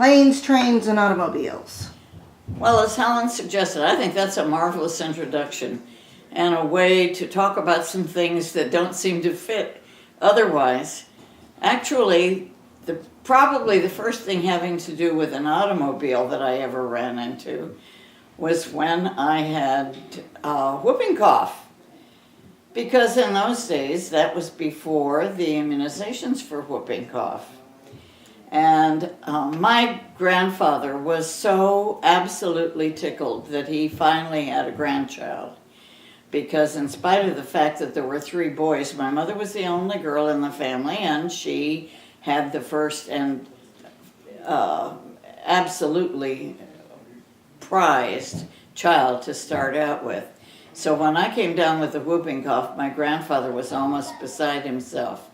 planes, trains, and automobiles. Well, as Helen suggested, I think that's a marvelous introduction and a way to talk about some things that don't seem to fit otherwise. Actually, probably the first thing having to do with an automobile that I ever ran into was when I had whooping cough. Because in those days, that was before the immunizations for whooping cough. And my grandfather was so absolutely tickled that he finally had a grandchild. Because in spite of the fact that there were 3 boys, my mother was the only girl in the family, and she had the first and absolutely prized child to start out with. So when I came down with the whooping cough, my grandfather was almost beside himself.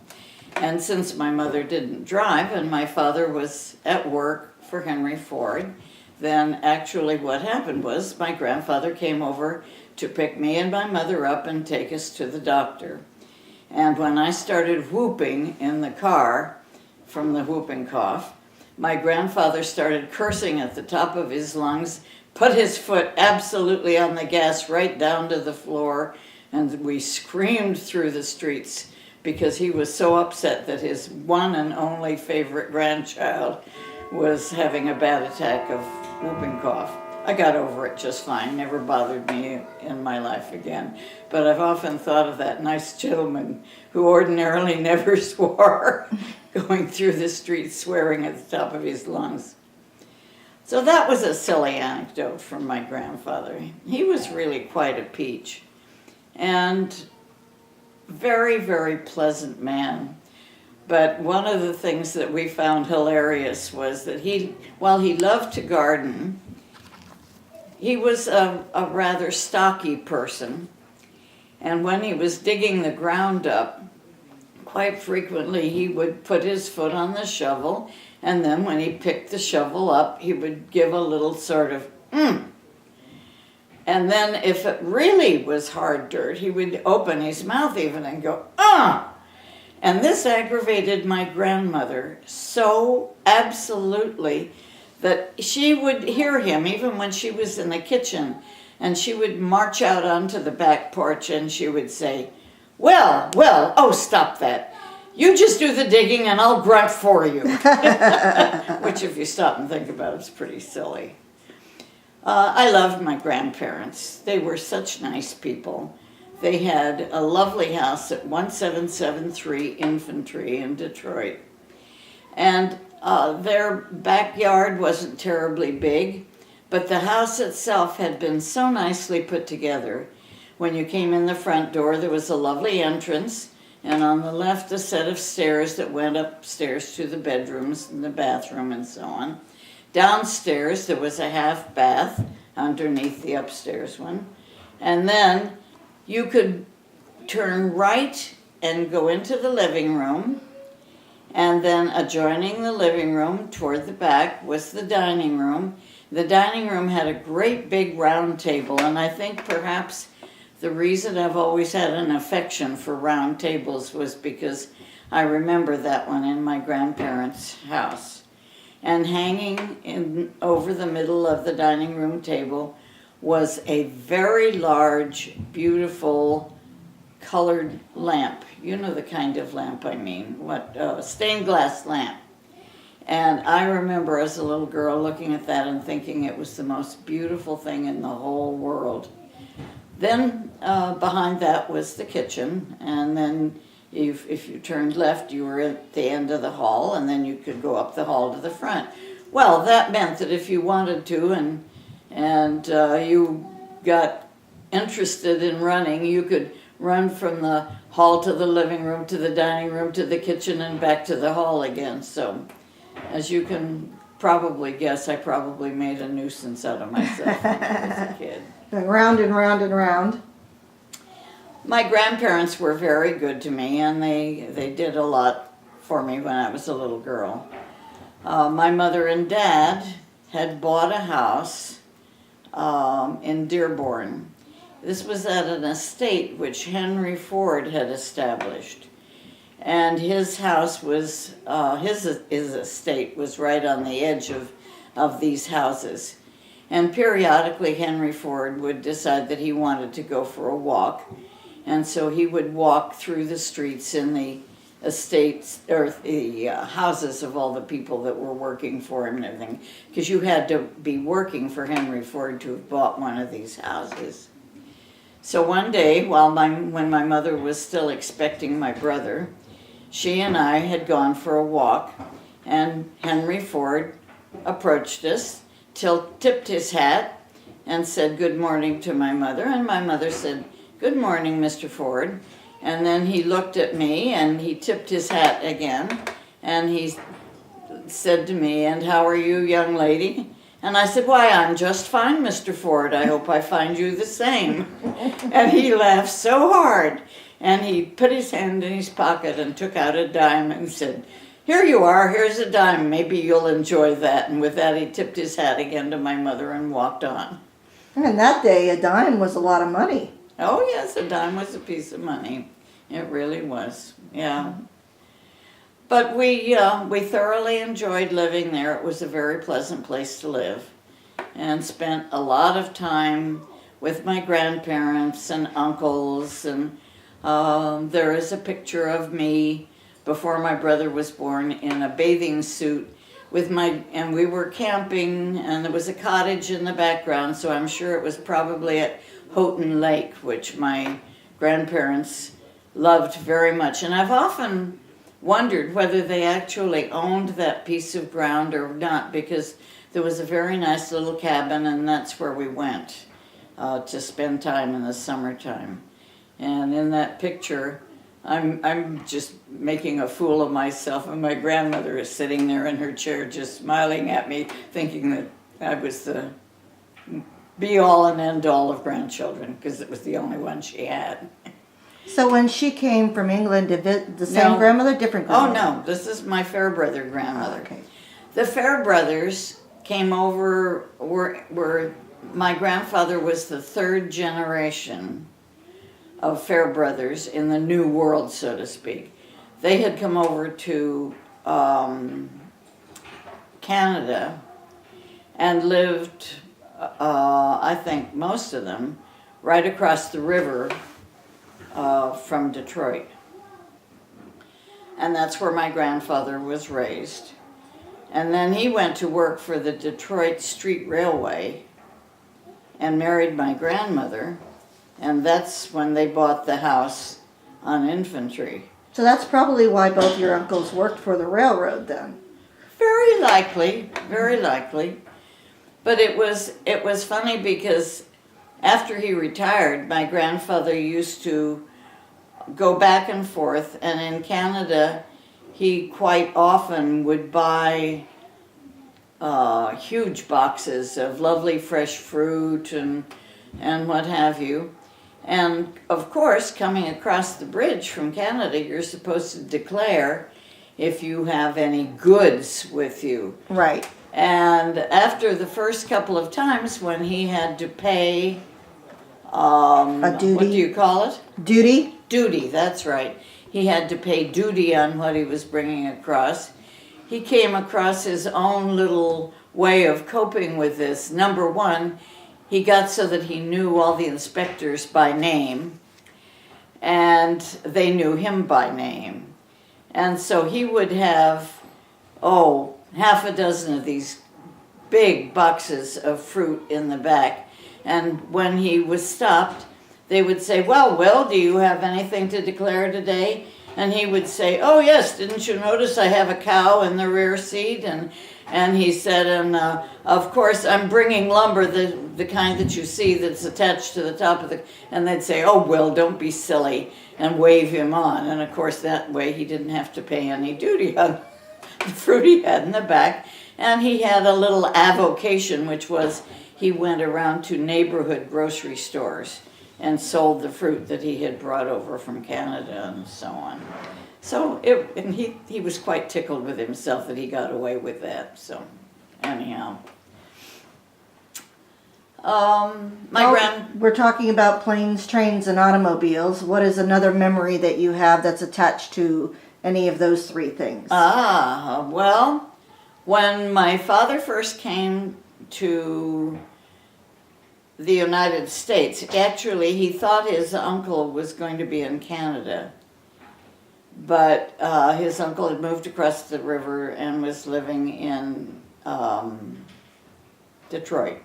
And since my mother didn't drive and my father was at work for Henry Ford, then actually what happened was my grandfather came over to pick me and my mother up and take us to the doctor. And when I started whooping in the car from the whooping cough, my grandfather started cursing at the top of his lungs, put his foot absolutely on the gas right down to the floor, and we screamed through the streets because he was so upset that his one and only favorite grandchild was having a bad attack of whooping cough. I got over it just fine, never bothered me in my life again. But I've often thought of that nice gentleman who ordinarily never swore, going through the streets swearing at the top of his lungs. So that was a silly anecdote from my grandfather. He was really quite a peach and very, very pleasant man. But one of the things that we found hilarious was that while he loved to garden, he was a rather stocky person. And when he was digging the ground up, quite frequently he would put his foot on the shovel, and then when he picked the shovel up, he would give a little sort of, And then if it really was hard dirt, he would open his mouth even and go, And this aggravated my grandmother so absolutely that she would hear him even when she was in the kitchen, and she would march out onto the back porch and she would say, well, oh, stop that. You just do the digging and I'll grunt for you. Which, if you stop and think about it, is pretty silly. I loved my grandparents. They were such nice people. They had a lovely house at 1773 Infantry in Detroit. And their backyard wasn't terribly big, but the house itself had been so nicely put together. When you came in the front door, there was a lovely entrance, and on the left a set of stairs that went upstairs to the bedrooms and the bathroom and so on. Downstairs there was a half bath underneath the upstairs one. And then you could turn right and go into the living room, and then adjoining the living room toward the back was the dining room. The dining room had a great big round table, and I think perhaps the reason I've always had an affection for round tables was because I remember that one in my grandparents' house. And hanging over the middle of the dining room table was a very large, beautiful, colored lamp. You know the kind of lamp I mean, stained glass lamp. And I remember as a little girl looking at that and thinking it was the most beautiful thing in the whole world. Then behind that was the kitchen, and then if you turned left, you were at the end of the hall, and then you could go up the hall to the front. Well, that meant that if you wanted to and you got interested in running, you could run from the hall to the living room to the dining room to the kitchen and back to the hall again. So as you can probably guess, I probably made a nuisance out of myself when I was a kid. Round and round and round. My grandparents were very good to me, and they did a lot for me when I was a little girl. My mother and dad had bought a house in Dearborn. This was at an estate which Henry Ford had established. and his house was his estate was right on the edge of these houses. And periodically Henry Ford would decide that he wanted to go for a walk, and so he would walk through the streets in the estates or the houses of all the people that were working for him and everything, because you had to be working for Henry Ford to have bought one of these houses. So one day, when my mother was still expecting my brother, she and I had gone for a walk, and Henry Ford approached us, tipped his hat, and said good morning to my mother, and my mother said, "Good morning, Mr. Ford." And then he looked at me and he tipped his hat again, and he said to me, "And how are you, young lady?" And I said, "Why, I'm just fine, Mr. Ford. I hope I find you the same." And he laughed so hard, and he put his hand in his pocket and took out a dime and said, "Here you are, here's a dime, maybe you'll enjoy that." And with that he tipped his hat again to my mother and walked on. And that day, a dime was a lot of money. Oh yes, a dime was a piece of money. It really was, yeah. But we thoroughly enjoyed living there. It was a very pleasant place to live, and spent a lot of time with my grandparents and uncles. And there is a picture of me before my brother was born in a bathing suit and we were camping, and there was a cottage in the background, so I'm sure it was probably at Houghton Lake, which my grandparents loved very much. And I've often wondered whether they actually owned that piece of ground or not, because there was a very nice little cabin, and that's where we went to spend time in the summertime. And in that picture, I'm just making a fool of myself, and my grandmother is sitting there in her chair just smiling at me, thinking that I was the be-all and end-all of grandchildren, because it was the only one she had. So when she came from England, the same grandmother, different grandmother? Oh no, this is my Fairbrother grandmother. Oh, okay. The Fairbrothers came over, my grandfather was the third generation of Fairbrothers in the New World, so to speak. They had come over to Canada and lived, I think most of them, right across the river from Detroit. And that's where my grandfather was raised. And then he went to work for the Detroit Street Railway and married my grandmother, and that's when they bought the house on Infantry. So that's probably why both your uncles worked for the railroad then. Very likely, very likely. But it was funny because after he retired, my grandfather used to go back and forth, and in Canada he quite often would buy huge boxes of lovely fresh fruit and what have you. And of course, coming across the bridge from Canada, you're supposed to declare if you have any goods with you. Right. And after the first couple of times when he had to pay, a duty. what do you call it? Duty? Duty, that's right. He had to pay duty on what he was bringing across. He came across his own little way of coping with this. Number one, he got so that he knew all the inspectors by name, and they knew him by name. And so he would have, half a dozen of these big boxes of fruit in the back. And when he was stopped, they would say, "Well, Will, do you have anything to declare today?" And he would say, "Oh yes, didn't you notice I have a cow in the rear seat?" And he said, of course I'm bringing lumber, the kind that you see that's attached to the top of the, and they'd say, "Oh, Will, don't be silly," and wave him on. And of course that way he didn't have to pay any duty on the fruit he had in the back. And he had a little avocation, which was he went around to neighborhood grocery stores and sold the fruit that he had brought over from Canada and so on. So he was quite tickled with himself that he got away with that. So anyhow, We're talking about planes, trains, and automobiles. What is another memory that you have that's attached to any of those three things? Well, when my father first came to the United States, actually he thought his uncle was going to be in Canada. But his uncle had moved across the river and was living in Detroit.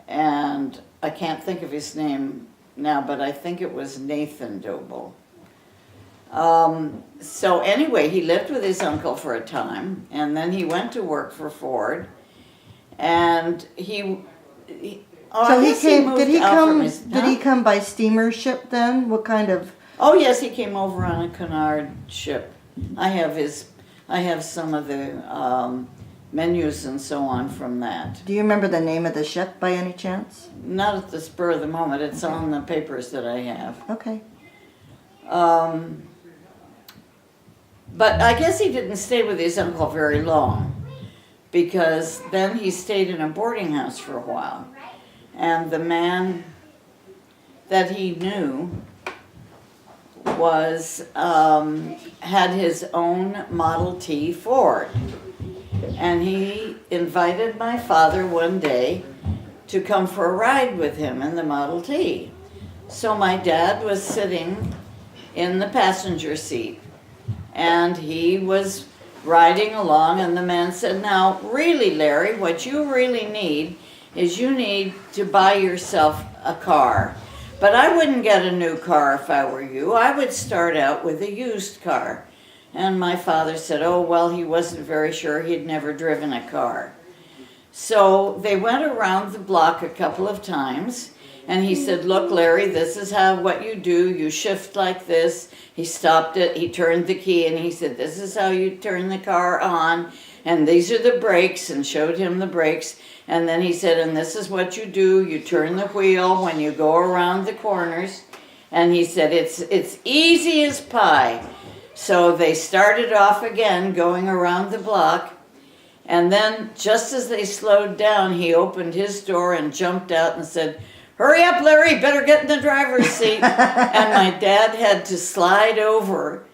And I can't think of his name now, but I think it was Nathan Doble. So anyway, he lived with his uncle for a time, and then he went to work for Ford. And So he came. Did he come? Did he come by steamer ship then? What kind of? Oh yes, he came over on a Cunard ship. I have some of the menus and so on from that. Do you remember the name of the ship by any chance? Not at the spur of the moment. It's on the papers that I have. Okay. But I guess he didn't stay with his uncle very long, because then he stayed in a boarding house for a while. And the man that he knew was had his own Model T Ford. And he invited my father one day to come for a ride with him in the Model T. So my dad was sitting in the passenger seat, and he was riding along, and the man said, "Now, really, Larry, what you really need is you need to buy yourself a car. But I wouldn't get a new car if I were you. I would start out with a used car." And my father said, oh, well, he wasn't very sure. He'd never driven a car. So they went around the block a couple of times, and he said, "Look, Larry, this is what you do. You shift like this." He stopped it, he turned the key, and he said, "This is how you turn the car on, and these are the brakes," and showed him the brakes. And then he said, "And this is what you do. You turn the wheel when you go around the corners." And he said, it's easy as pie. So they started off again, going around the block. And then, just as they slowed down, he opened his door and jumped out and said, "Hurry up, Larry, better get in the driver's seat." And my dad had to slide over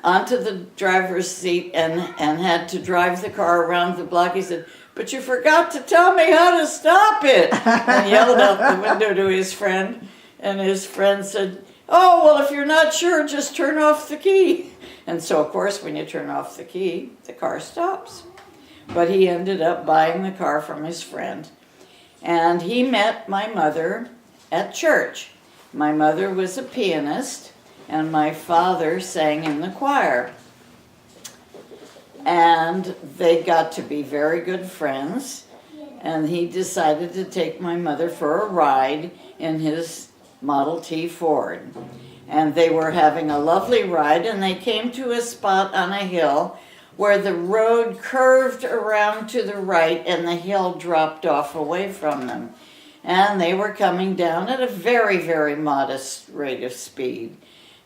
onto the driver's seat and had to drive the car around the block. He said, "But you forgot to tell me how to stop it," and yelled out the window to his friend. And his friend said, "Oh, well, if you're not sure, just turn off the key." And so, of course, when you turn off the key, the car stops. But he ended up buying the car from his friend. And he met my mother at church. My mother was a pianist, and my father sang in the choir. And they got to be very good friends, and he decided to take my mother for a ride in his Model T Ford. And they were having a lovely ride, and they came to a spot on a hill where the road curved around to the right and the hill dropped off away from them. And they were coming down at a very, very modest rate of speed.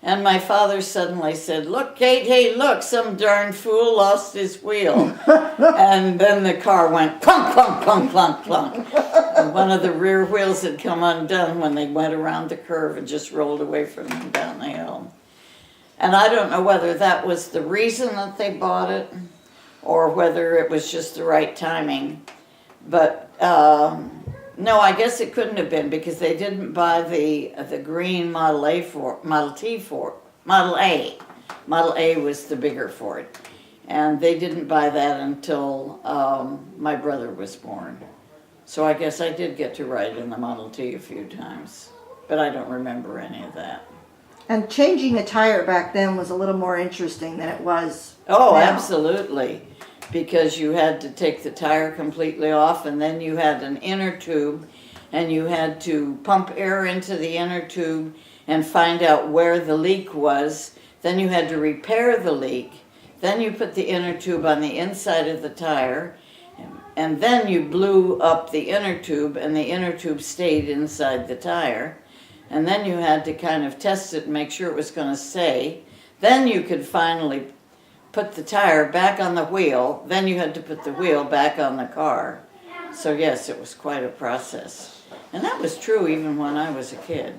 And my father suddenly said, "Look, Kate, hey, look, some darn fool lost his wheel." And then the car went clunk, clunk, clunk, clunk, clunk. And one of the rear wheels had come undone when they went around the curve and just rolled away from them down the hill. And I don't know whether that was the reason that they bought it or whether it was just the right timing. But no, I guess it couldn't have been, because they didn't buy the green Model A Model T Ford, Model A. Model A was the bigger Ford. And they didn't buy that until my brother was born. So I guess I did get to ride in the Model T a few times, but I don't remember any of that. And changing a tire back then was a little more interesting than it was Oh, now. Absolutely. Because you had to take the tire completely off, and then you had an inner tube, and you had to pump air into the inner tube and find out where the leak was. Then you had to repair the leak. Then you put the inner tube on the inside of the tire, and then you blew up the inner tube, and the inner tube stayed inside the tire. And then you had to kind of test it and make sure it was going to stay. Then you could finally put the tire back on the wheel. Then you had to put the wheel back on the car. So yes, it was quite a process. And that was true even when I was a kid.